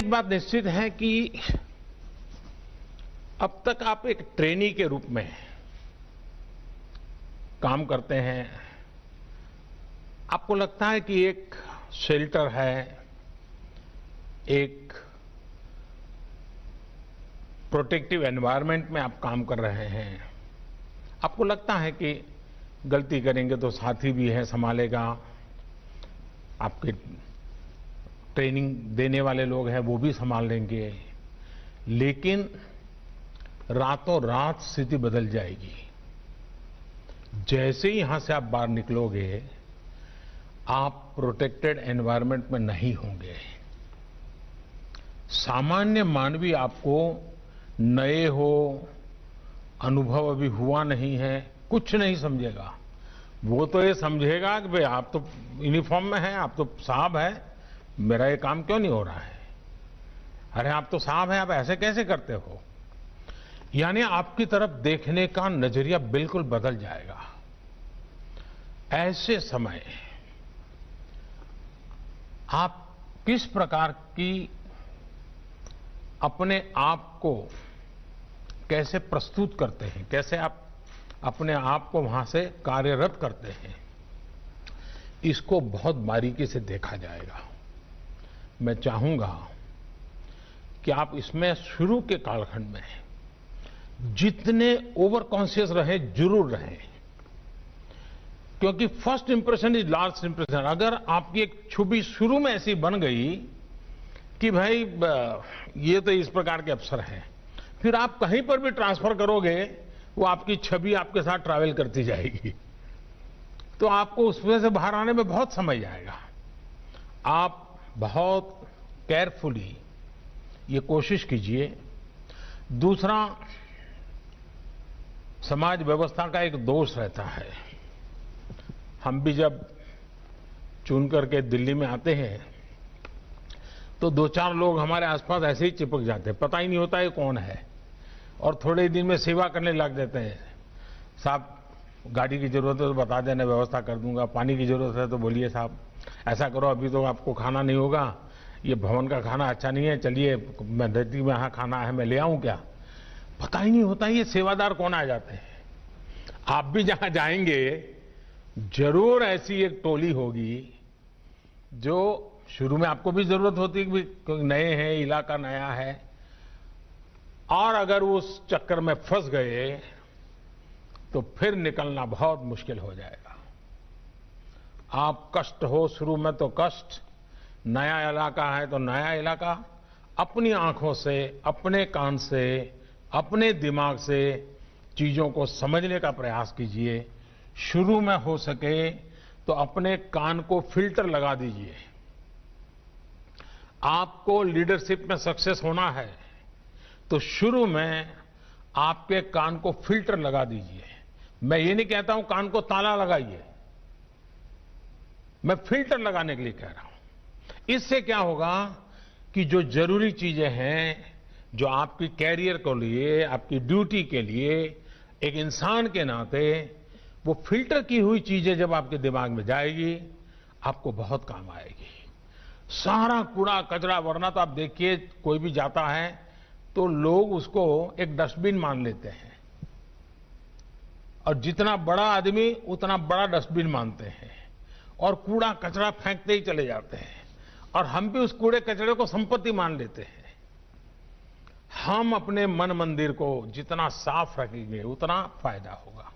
एक बात निश्चित है कि अब तक आप एक ट्रेनी के रूप में काम करते हैं। आपको लगता है कि एक शेल्टर है, एक प्रोटेक्टिव एनवायरनमेंट में आप काम कर रहे हैं। आपको लगता है कि गलती करेंगे तो साथी भी है, संभालेगा। आपके ट्रेनिंग देने वाले लोग हैं, वो भी संभाल लेंगे। लेकिन रातों रात स्थिति बदल जाएगी। जैसे ही यहां से आप बाहर निकलोगे, आप प्रोटेक्टेड एनवायरनमेंट में नहीं होंगे। सामान्य मानवी आपको नए हो, अनुभव अभी हुआ नहीं है, कुछ नहीं समझेगा। वो तो ये समझेगा कि भाई आप तो यूनिफॉर्म में हैं, आप तो साहब हैं, मेरा ये काम क्यों नहीं हो रहा है? अरे आप तो साहब हैं, आप ऐसे कैसे करते हो? यानी आपकी तरफ देखने का नजरिया बिल्कुल बदल जाएगा। ऐसे समय आप किस प्रकार की अपने आप को कैसे प्रस्तुत करते हैं, कैसे आप अपने आप को वहां से कार्यरत करते हैं, इसको बहुत बारीकी से देखा जाएगा। मैं चाहूंगा कि आप इसमें शुरू के कालखंड में जितने ओवर कॉन्शियस रहे, जरूर रहे, क्योंकि first impression is last impression. अगर आपकी एक छवि शुरू में ऐसी बन गई कि भाई ये तो इस प्रकार के अफसर हैं, फिर आप कहीं पर भी ट्रांसफर करोगे, वो आपकी छवि आपके साथ ट्रैवल करती जाएगी। तो आपको उसमें से बाहर आने में बहुत समय जाएगा। आप बहुत केयरफुली ये कोशिश कीजिए। दूसरा, समाज व्यवस्था का एक दोष रहता है। हम भी जब चुन करके दिल्ली में आते हैं तो दो चार लोग हमारे आसपास ऐसे ही चिपक जाते हैं, पता ही नहीं होता ये कौन है, और थोड़े दिन में सेवा करने लग जाते हैं। साहब गाड़ी की जरूरत है तो बता देना, व्यवस्था कर दूंगा। पानी की जरूरत है तो बोलिए साहब ऐसा करो, अभी तो आपको खाना नहीं होगा, ये भवन का खाना अच्छा नहीं है, चलिए मैं नजदीक में यहाँ खाना है, मैं ले आऊं क्या? पता ही नहीं होता ये सेवादार कौन आ जाते हैं। आप भी जहां जाएंगे जरूर ऐसी एक टोली होगी जो शुरू में आपको भी जरूरत होती है कि नए हैं, इलाका नया है, और अगर उस चक्कर में फंस गए तो फिर निकलना बहुत मुश्किल हो जाएगा। आप कष्ट हो शुरू में तो कष्ट, नया इलाका है तो नया इलाका, अपनी आंखों से, अपने कान से, अपने दिमाग से चीजों को समझने का प्रयास कीजिए। शुरू में हो सके तो अपने कान को फिल्टर लगा दीजिए। आपको लीडरशिप में सक्सेस होना है तो शुरू में आपके कान को फिल्टर लगा दीजिए। मैं ये नहीं कहता हूं कान को ताला लगाइए, मैं फिल्टर लगाने के लिए कह रहा हूं। इससे क्या होगा कि जो जरूरी चीजें हैं, जो आपकी कैरियर के लिए, आपकी ड्यूटी के लिए, एक इंसान के नाते वो फिल्टर की हुई चीजें जब आपके दिमाग में जाएगी, आपको बहुत काम आएगी। सारा कूड़ा कचरा, वरना तो आप देखिए कोई भी जाता है तो लोग उसको एक डस्टबिन मान लेते हैं, और जितना बड़ा आदमी उतना बड़ा डस्टबिन मानते हैं, और कूड़ा कचरा फेंकते ही चले जाते हैं, और हम भी उस कूड़े कचरे को संपत्ति मान लेते हैं। हम अपने मन मंदिर को जितना साफ रखेंगे उतना फायदा होगा।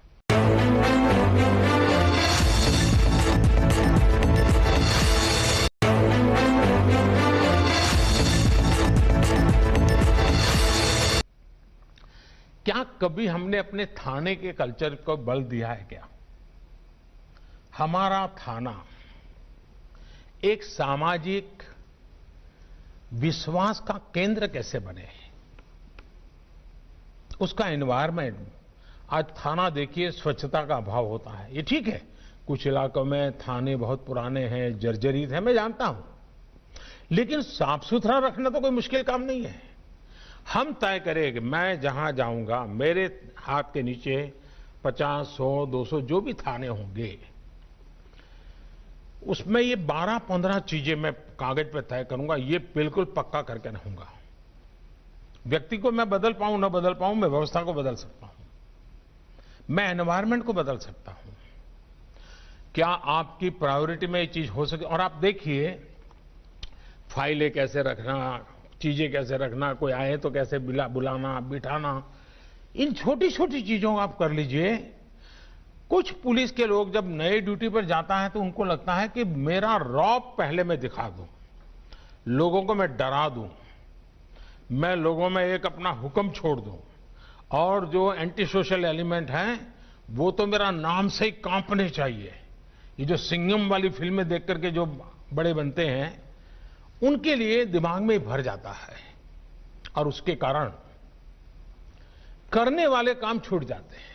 क्या कभी हमने अपने थाने के कल्चर को बल दिया है क्या? हमारा थाना एक सामाजिक विश्वास का केंद्र कैसे बने, उसका एनवायरनमेंट। आज थाना देखिए, स्वच्छता का अभाव होता है, ये ठीक है। कुछ इलाकों में थाने बहुत पुराने हैं, जर्जरित है, मैं जानता हूं, लेकिन साफ सुथरा रखना तो कोई मुश्किल काम नहीं है। हम तय करें कि मैं जहां जाऊंगा मेरे हाथ के नीचे 50, 100, 200 जो भी थाने होंगे, उसमें ये 12-15 चीजें मैं कागज पे तय करूंगा, ये बिल्कुल पक्का करके रहूंगा। व्यक्ति को मैं बदल पाऊं न बदल पाऊं, मैं व्यवस्था को बदल सकता हूं, मैं एनवायरनमेंट को बदल सकता हूं। क्या आपकी प्रायोरिटी में ये चीज हो सके? और आप देखिए, फाइलें कैसे रखना, चीजें कैसे रखना, कोई आए तो कैसे बुलाना बिठाना, इन छोटी छोटी चीजों को आप कर लीजिए। कुछ पुलिस के लोग जब नए ड्यूटी पर जाता है तो उनको लगता है कि मेरा रौब पहले मैं दिखा दूं, लोगों को मैं डरा दूं, मैं लोगों में एक अपना हुक्म छोड़ दूं, और जो एंटी सोशल एलिमेंट हैं वो तो मेरा नाम से ही कांपने चाहिए। ये जो सिंघम वाली फिल्में देख करके जो बड़े बनते हैं, उनके लिए दिमाग में भर जाता है, और उसके कारण करने वाले काम छूट जाते हैं।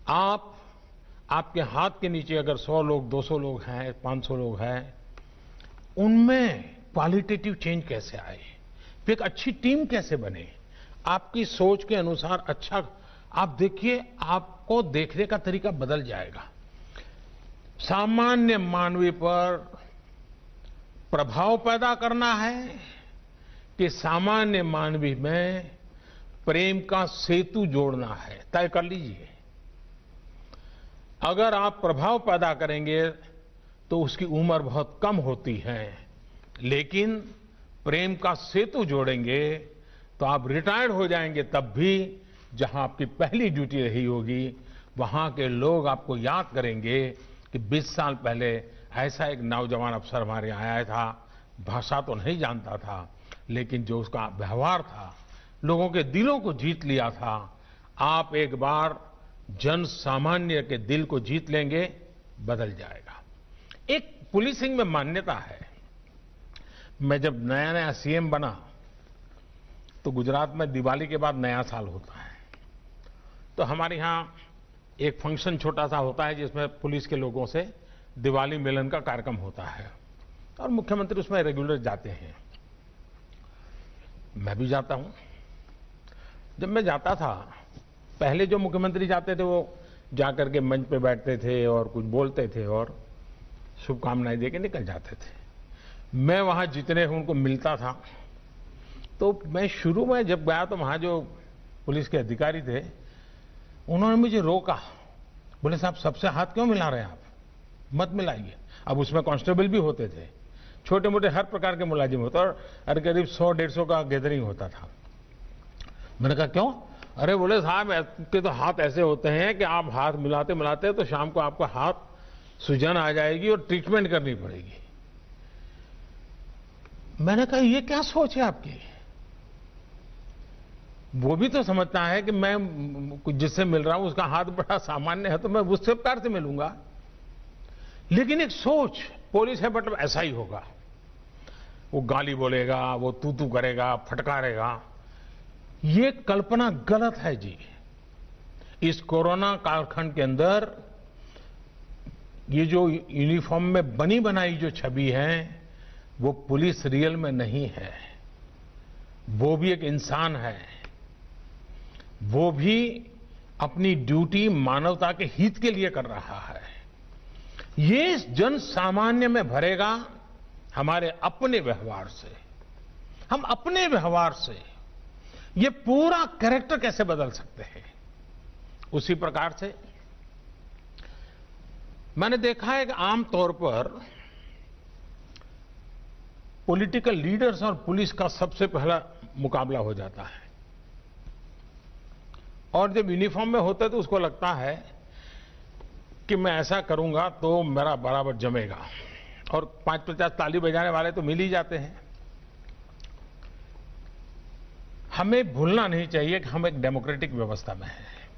आपके हाथ के नीचे अगर 100 लोग, 200 लोग हैं, 500 लोग हैं, उनमें क्वालिटेटिव चेंज कैसे आए, फिर एक अच्छी टीम कैसे बने, आपकी सोच के अनुसार अच्छा आप देखिए, आपको देखने का तरीका बदल जाएगा। सामान्य मानवीय पर प्रभाव पैदा करना है कि सामान्य मानवीय में प्रेम का सेतु जोड़ना है, तय कर लीजिए। अगर आप प्रभाव पैदा करेंगे तो उसकी उम्र बहुत कम होती है, लेकिन प्रेम का सेतु जोड़ेंगे तो आप रिटायर्ड हो जाएंगे, तब भी जहां आपकी पहली ड्यूटी रही होगी वहां के लोग आपको याद करेंगे कि 20 साल पहले ऐसा एक नौजवान अफसर हमारे यहाँ आया था, भाषा तो नहीं जानता था, लेकिन जो उसका व्यवहार था लोगों के दिलों को जीत लिया था। आप एक बार जन सामान्य के दिल को जीत लेंगे, बदल जाएगा। एक पुलिसिंग में मान्यता है। मैं जब नया नया सीएम बना तो गुजरात में दिवाली के बाद नया साल होता है, तो हमारे यहाँ एक फंक्शन छोटा सा होता है जिसमें पुलिस के लोगों से दिवाली मिलन का कार्यक्रम होता है, और मुख्यमंत्री उसमें रेगुलर जाते हैं, मैं भी जाता हूं। जब मैं जाता था, पहले जो मुख्यमंत्री जाते थे वो जाकर के मंच पे बैठते थे और कुछ बोलते थे और शुभकामनाएं देके निकल जाते थे। मैं वहां जितने उनको मिलता था, तो मैं शुरू में जब गया तो वहां जो पुलिस के अधिकारी थे उन्होंने मुझे रोका, बोले साहब सबसे हाथ क्यों मिला रहे हैं आप, मत मिलाइए। अब उसमें कांस्टेबल भी होते थे, छोटे मोटे हर प्रकार के मुलाजिम होते, और करीब 100-150 का गैदरिंग होता था। मैंने कहा क्यों? अरे बोले साहब आपके तो हाथ ऐसे होते हैं कि आप हाथ मिलाते मिलाते तो शाम को आपका हाथ सूजन आ जाएगी और ट्रीटमेंट करनी पड़ेगी। मैंने कहा ये क्या सोच है आपकी? वो भी तो समझता है कि मैं जिससे मिल रहा हूं उसका हाथ बड़ा सामान्य है तो मैं उससे प्यार से मिलूंगा, लेकिन एक सोच पुलिस है मतलब ऐसा ही होगा, वो गाली बोलेगा, वो तू तू करेगा, फटकारेगा। ये कल्पना गलत है जी। इस कोरोना कालखंड के अंदर ये जो यूनिफॉर्म में बनी बनाई जो छवि है वो पुलिस रियल में नहीं है, वो भी एक इंसान है, वो भी अपनी ड्यूटी मानवता के हित के लिए कर रहा है। ये जन सामान्य में भरेगा हमारे अपने व्यवहार से। हम अपने व्यवहार से ये पूरा कैरेक्टर कैसे बदल सकते हैं। उसी प्रकार से मैंने देखा है कि आमतौर पर पॉलिटिकल लीडर्स और पुलिस का सबसे पहला मुकाबला हो जाता है, और जब यूनिफॉर्म में होता है तो उसको लगता है कि मैं ऐसा करूंगा तो मेरा बराबर जमेगा, और 5-50 ताली बजाने वाले तो मिल ही जाते हैं। हमें भूलना नहीं चाहिए कि हम एक डेमोक्रेटिक व्यवस्था में हैं।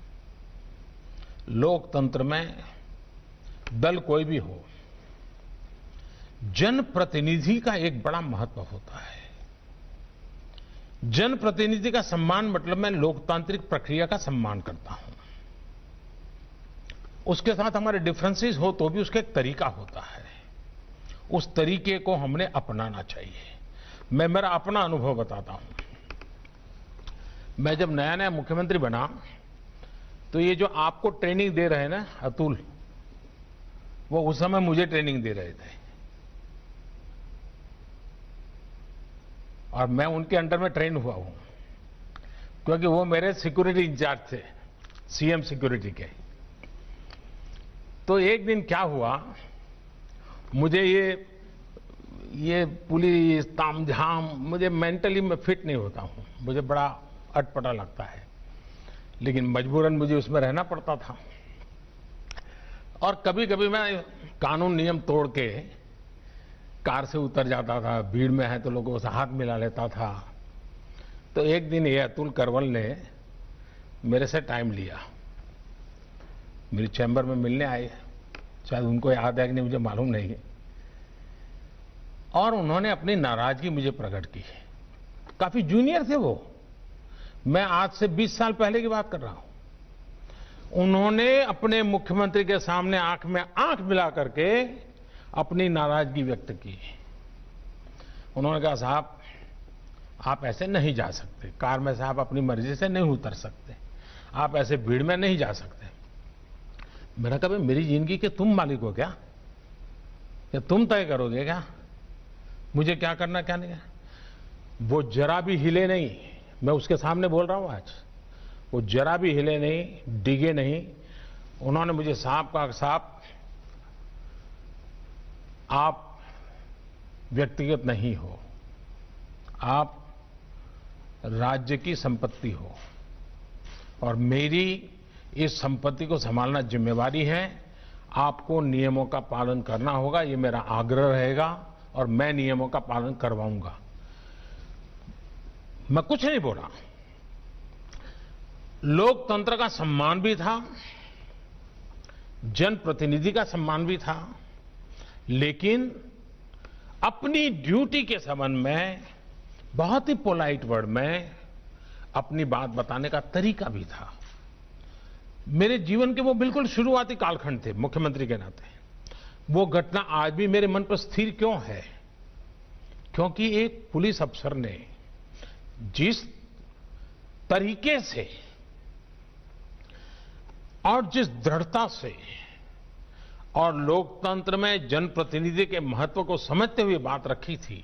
लोकतंत्र में दल कोई भी हो, जनप्रतिनिधि का एक बड़ा महत्व होता है। जनप्रतिनिधि का सम्मान मतलब मैं लोकतांत्रिक प्रक्रिया का सम्मान करता हूं। उसके साथ हमारे डिफरेंसेस हो तो भी उसका एक तरीका होता है, उस तरीके को हमने अपनाना चाहिए। मैं मेरा अपना अनुभव बताता हूं। मैं जब नया नया मुख्यमंत्री बना तो ये जो आपको ट्रेनिंग दे रहे हैं ना अतुल, वो उस समय मुझे ट्रेनिंग दे रहे थे और मैं उनके अंडर में ट्रेन हुआ हूं, क्योंकि वो मेरे सिक्योरिटी इंचार्ज थे, सीएम सिक्योरिटी के। तो एक दिन क्या हुआ, मुझे ये पुलिस तामझाम, मुझे मेंटली मैं फिट नहीं होता हूं, मुझे बड़ा अटपटा लगता है, लेकिन मजबूरन मुझे उसमें रहना पड़ता था। और कभी कभी मैं कानून नियम तोड़ के कार से उतर जाता था, भीड़ में है तो लोगों से हाथ मिला लेता था। तो एक दिन ये अतुल करवल ने मेरे से टाइम लिया, मेरे चैम्बर में मिलने आए, शायद उनको याद है कि नहीं मुझे मालूम नहीं है, और उन्होंने अपनी नाराजगी मुझे प्रकट की। काफी जूनियर थे वो, मैं आज से 20 साल पहले की बात कर रहा हूं। उन्होंने अपने मुख्यमंत्री के सामने आंख में आंख मिला करके अपनी नाराजगी व्यक्त की। उन्होंने कहा, साहब आप ऐसे नहीं जा सकते, कार में से आप अपनी मर्जी से नहीं उतर सकते, आप ऐसे भीड़ में नहीं जा सकते। मैंने कहा, मेरी जिंदगी के तुम मालिक हो क्या, या तुम तय करोगे क्या मुझे क्या करना क्या नहीं? वो जरा भी हिले नहीं, मैं उसके सामने बोल रहा हूं आज, वो जरा भी हिले नहीं, डिगे नहीं। उन्होंने मुझे साहब कहा, साहब आप व्यक्तिगत नहीं हो, आप राज्य की संपत्ति हो और मेरी इस संपत्ति को संभालना जिम्मेवारी है, आपको नियमों का पालन करना होगा, ये मेरा आग्रह रहेगा और मैं नियमों का पालन करवाऊंगा। मैं कुछ नहीं बोला। लोकतंत्र का सम्मान भी था, जनप्रतिनिधि का सम्मान भी था, लेकिन अपनी ड्यूटी के संबंध में बहुत ही पोलाइट वर्ड में अपनी बात बताने का तरीका भी था। मेरे जीवन के वो बिल्कुल शुरुआती कालखंड थे मुख्यमंत्री के नाते। वो घटना आज भी मेरे मन पर स्थिर क्यों है? क्योंकि एक पुलिस अफसर ने जिस तरीके से और जिस दृढ़ता से और लोकतंत्र में जनप्रतिनिधि के महत्व को समझते हुए बात रखी थी,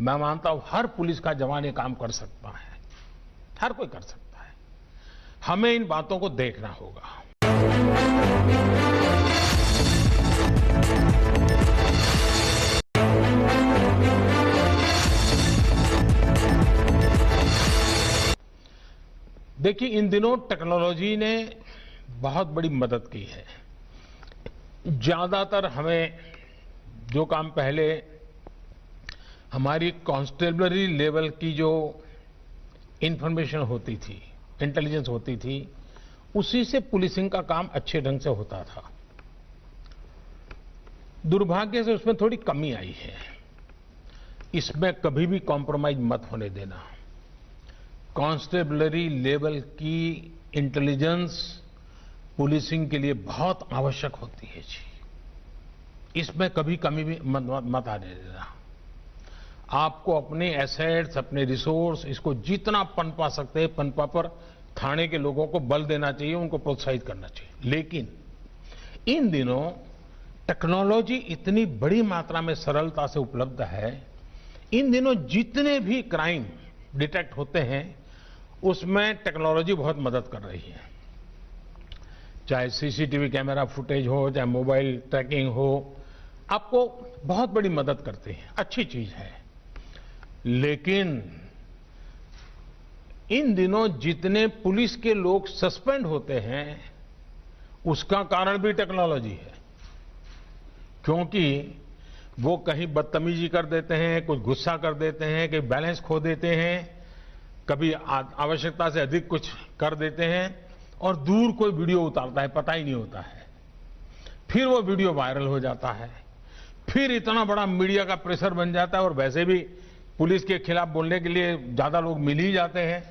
मैं मानता हूं हर पुलिस का जवान ये काम कर सकता है, हर कोई कर सकता है। हमें इन बातों को देखना होगा। देखिए, इन दिनों टेक्नोलॉजी ने बहुत बड़ी मदद की है। ज्यादातर हमें जो काम पहले हमारी कांस्टेबलरी लेवल की जो इंफॉर्मेशन होती थी, इंटेलिजेंस होती थी, उसी से पुलिसिंग का काम अच्छे ढंग से होता था। दुर्भाग्य से उसमें थोड़ी कमी आई है। इसमें कभी भी कॉम्प्रोमाइज मत होने देना। कांस्टेबलरी लेवल की इंटेलिजेंस पुलिसिंग के लिए बहुत आवश्यक होती है जी। इसमें कभी कमी भी मत आने देना। आपको अपने एसेट्स, अपने रिसोर्स, इसको जितना पनपा सकते हैं पनपा पर थाने के लोगों को बल देना चाहिए, उनको प्रोत्साहित करना चाहिए। लेकिन इन दिनों टेक्नोलॉजी इतनी बड़ी मात्रा में सरलता से उपलब्ध है, इन दिनों जितने भी क्राइम डिटेक्ट होते हैं उसमें टेक्नोलॉजी बहुत मदद कर रही है। चाहे सीसीटीवी कैमरा फुटेज हो, चाहे मोबाइल ट्रैकिंग हो, आपको बहुत बड़ी मदद करते हैं, अच्छी चीज है। लेकिन इन दिनों जितने पुलिस के लोग सस्पेंड होते हैं उसका कारण भी टेक्नोलॉजी है, क्योंकि वो कहीं बदतमीजी कर देते हैं, कुछ गुस्सा कर देते हैं, कहीं बैलेंस खो देते हैं, कभी आवश्यकता से अधिक कुछ कर देते हैं और दूर कोई वीडियो उतारता है, पता ही नहीं होता है। फिर वो वीडियो वायरल हो जाता है, फिर इतना बड़ा मीडिया का प्रेशर बन जाता है और वैसे भी पुलिस के खिलाफ बोलने के लिए ज्यादा लोग मिल ही जाते हैं।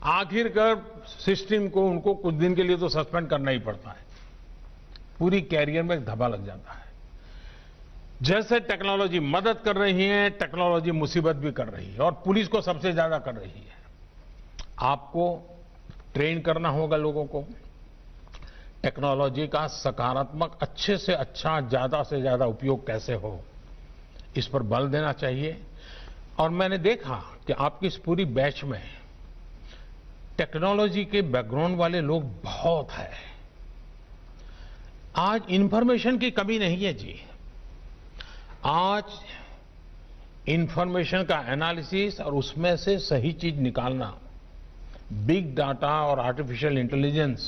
आखिरकार सिस्टम को उनको कुछ दिन के लिए तो सस्पेंड करना ही पड़ता है, पूरी कैरियर में एक धब्बा लग जाता है। जैसे टेक्नोलॉजी मदद कर रही है, टेक्नोलॉजी मुसीबत भी कर रही है और पुलिस को सबसे ज्यादा कर रही है। आपको ट्रेन करना होगा लोगों को, टेक्नोलॉजी का सकारात्मक अच्छे से अच्छा, ज्यादा से ज्यादा उपयोग कैसे हो, इस पर बल देना चाहिए। और मैंने देखा कि आपकी इस पूरी बैच में टेक्नोलॉजी के बैकग्राउंड वाले लोग बहुत हैं। आज इंफॉर्मेशन की कमी नहीं है जी। आज इंफॉर्मेशन का एनालिसिस और उसमें से सही चीज निकालना, बिग डाटा और आर्टिफिशियल इंटेलिजेंस,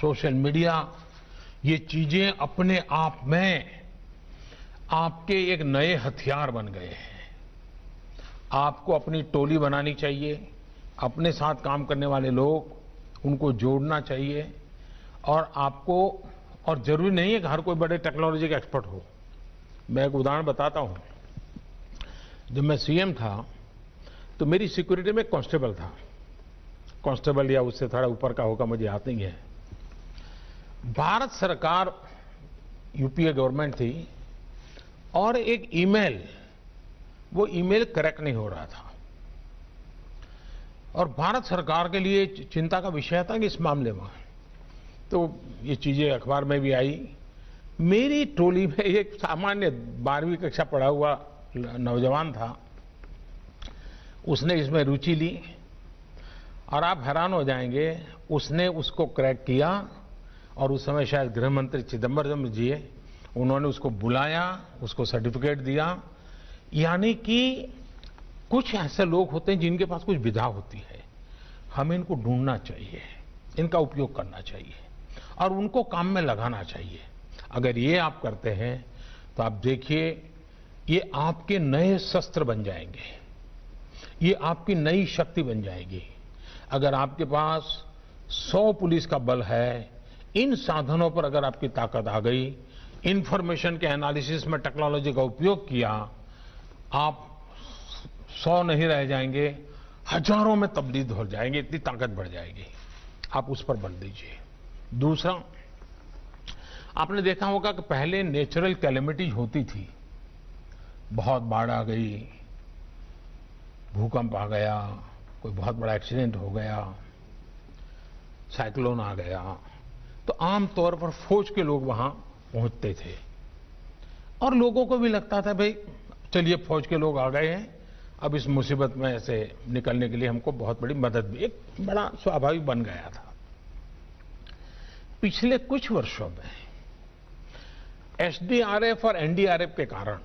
सोशल मीडिया, ये चीजें अपने आप में आपके एक नए हथियार बन गए हैं। आपको अपनी टोली बनानी चाहिए, अपने साथ काम करने वाले लोग, उनको जोड़ना चाहिए। और आपको, और जरूरी नहीं है कि हर कोई बड़े टेक्नोलॉजी का एक्सपर्ट हो। मैं एक उदाहरण बताता हूं। जब मैं सीएम था तो मेरी सिक्योरिटी में एक कांस्टेबल था, कांस्टेबल या उससे थोड़ा ऊपर का होगा, मुझे याद नहीं है। भारत सरकार, यूपीए गवर्नमेंट थी, और एक ईमेल, वो ईमेल करेक्ट नहीं हो रहा था, और भारत सरकार के लिए चिंता का विषय था कि इस मामले में, तो ये चीजें अखबार में भी आई। मेरी टोली में एक सामान्य 12वीं कक्षा पढ़ा हुआ नौजवान था, उसने इसमें रुचि ली, और आप हैरान हो जाएंगे, उसने उसको क्रैक किया। और उस समय शायद गृह मंत्री चिदंबरम जी, उन्होंने उसको बुलाया, उसको सर्टिफिकेट दिया। यानी कि कुछ ऐसे लोग होते हैं जिनके पास कुछ विधा होती है, हमें इनको ढूंढना चाहिए, इनका उपयोग करना चाहिए और उनको काम में लगाना चाहिए। अगर ये आप करते हैं तो आप देखिए, ये आपके नए शस्त्र बन जाएंगे, ये आपकी नई शक्ति बन जाएगी। अगर आपके पास 100 पुलिस का बल है, इन साधनों पर अगर आपकी ताकत आ गई, इंफॉर्मेशन के एनालिसिस में टेक्नोलॉजी का उपयोग किया, आप 100 नहीं रह जाएंगे, हजारों में तब्दील हो जाएंगे, इतनी ताकत बढ़ जाएगी। आप उस पर बल दीजिए। दूसरा, आपने देखा होगा कि पहले नेचुरल कैलेमिटीज होती थी, बहुत बाढ़ आ गई, भूकंप आ गया, कोई बहुत बड़ा एक्सीडेंट हो गया, साइक्लोन आ गया, तो आमतौर पर फौज के लोग वहां पहुंचते थे और लोगों को भी लगता था, भाई चलिए फौज के लोग आ गए हैं, अब इस मुसीबत में से निकलने के लिए हमको बहुत बड़ी मदद भी, एक बड़ा स्वाभाविक बन गया था। पिछले कुछ वर्षों में एसडीआरएफ और एनडीआरएफ के कारण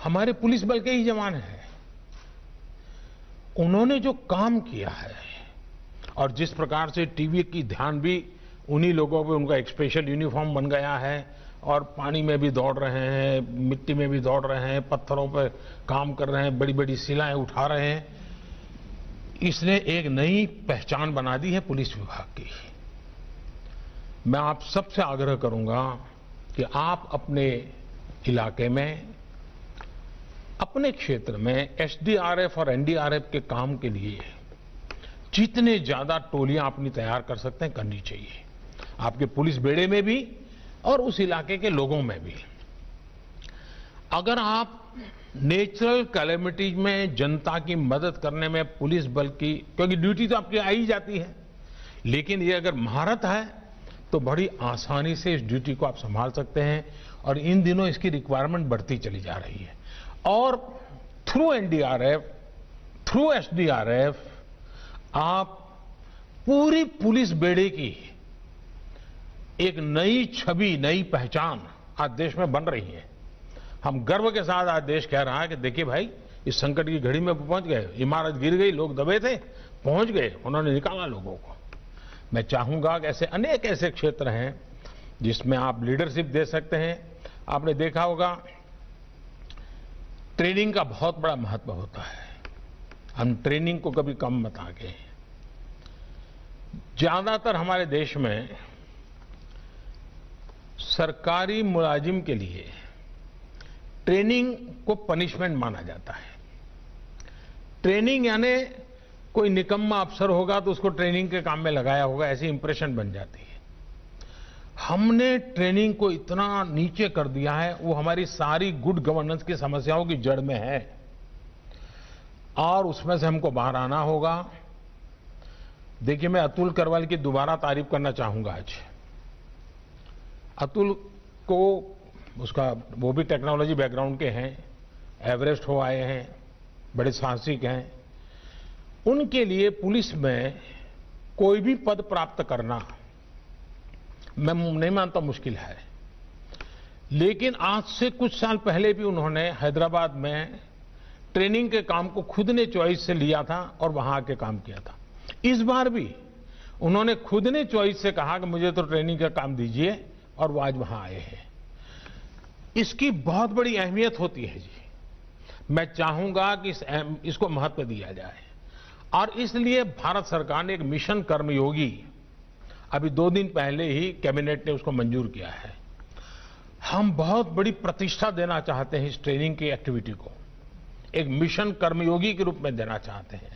हमारे पुलिस बल के ही जवान हैं, उन्होंने जो काम किया है और जिस प्रकार से टीवी की ध्यान भी उन्हीं लोगों पे, उनका एक स्पेशल यूनिफॉर्म बन गया है और पानी में भी दौड़ रहे हैं, मिट्टी में भी दौड़ रहे हैं, पत्थरों पर काम कर रहे हैं, बड़ी बड़ी शिलाएं उठा रहे हैं, इसने एक नई पहचान बना दी है पुलिस विभाग की। मैं आप सबसे आग्रह करूंगा कि आप अपने इलाके में, अपने क्षेत्र में एसडीआरएफ और एनडीआरएफ के काम के लिए जितने ज्यादा टोलियां अपनी तैयार कर सकते हैं, करनी चाहिए, आपके पुलिस बेड़े में भी और उस इलाके के लोगों में भी। अगर आप नेचुरल कैलेमिटीज में जनता की मदद करने में पुलिस बल की, क्योंकि ड्यूटी तो आपकी आ ही जाती है, लेकिन ये अगर महारत है तो बड़ी आसानी से इस ड्यूटी को आप संभाल सकते हैं। और इन दिनों इसकी रिक्वायरमेंट बढ़ती चली जा रही है। और थ्रू एनडीआरएफ, थ्रू एसडीआरएफ, आप पूरी पुलिस बेड़े की एक नई छवि, नई पहचान आज देश में बन रही है। हम गर्व के साथ आज देश कह रहा है कि देखिए भाई, इस संकट की घड़ी में पहुंच गए, इमारत गिर गई, लोग दबे थे, पहुंच गए, उन्होंने निकाला लोगों को। मैं चाहूंगा कि ऐसे अनेक ऐसे क्षेत्र हैं जिसमें आप लीडरशिप दे सकते हैं। आपने देखा होगा, ट्रेनिंग का बहुत बड़ा महत्व होता है, हम ट्रेनिंग को कभी कम मत आगे। ज्यादातर हमारे देश में सरकारी मुलाजिम के लिए ट्रेनिंग को पनिशमेंट माना जाता है। ट्रेनिंग यानी कोई निकम्मा अफसर होगा तो उसको ट्रेनिंग के काम में लगाया होगा, ऐसी इंप्रेशन बन जाती है। हमने ट्रेनिंग को इतना नीचे कर दिया है, वो हमारी सारी गुड गवर्नेंस की समस्याओं की जड़ में है और उसमें से हमको बाहर आना होगा। देखिए, मैं अतुल करवाल की दोबारा तारीफ करना चाहूंगा आज। अतुल को उसका वो भी टेक्नोलॉजी बैकग्राउंड के हैं, एवरेस्ट हो आए हैं, बड़े साहसिक हैं। उनके लिए पुलिस में कोई भी पद प्राप्त करना मैं नहीं मानता मुश्किल है, लेकिन आज से कुछ साल पहले भी उन्होंने हैदराबाद में ट्रेनिंग के काम को खुद ने चॉइस से लिया था और वहां आके काम किया था। इस बार भी उन्होंने खुद ने चॉइस से कहा कि मुझे तो ट्रेनिंग का काम दीजिए, और वो आज वहां आए हैं। इसकी बहुत बड़ी अहमियत होती है जी। मैं चाहूंगा कि इसको महत्व दिया जाए, और इसलिए भारत सरकार ने एक मिशन कर्मयोगी अभी 2 दिन पहले ही कैबिनेट ने उसको मंजूर किया है। हम बहुत बड़ी प्रतिष्ठा देना चाहते हैं इस ट्रेनिंग की एक्टिविटी को, एक मिशन कर्मयोगी के रूप में देना चाहते हैं।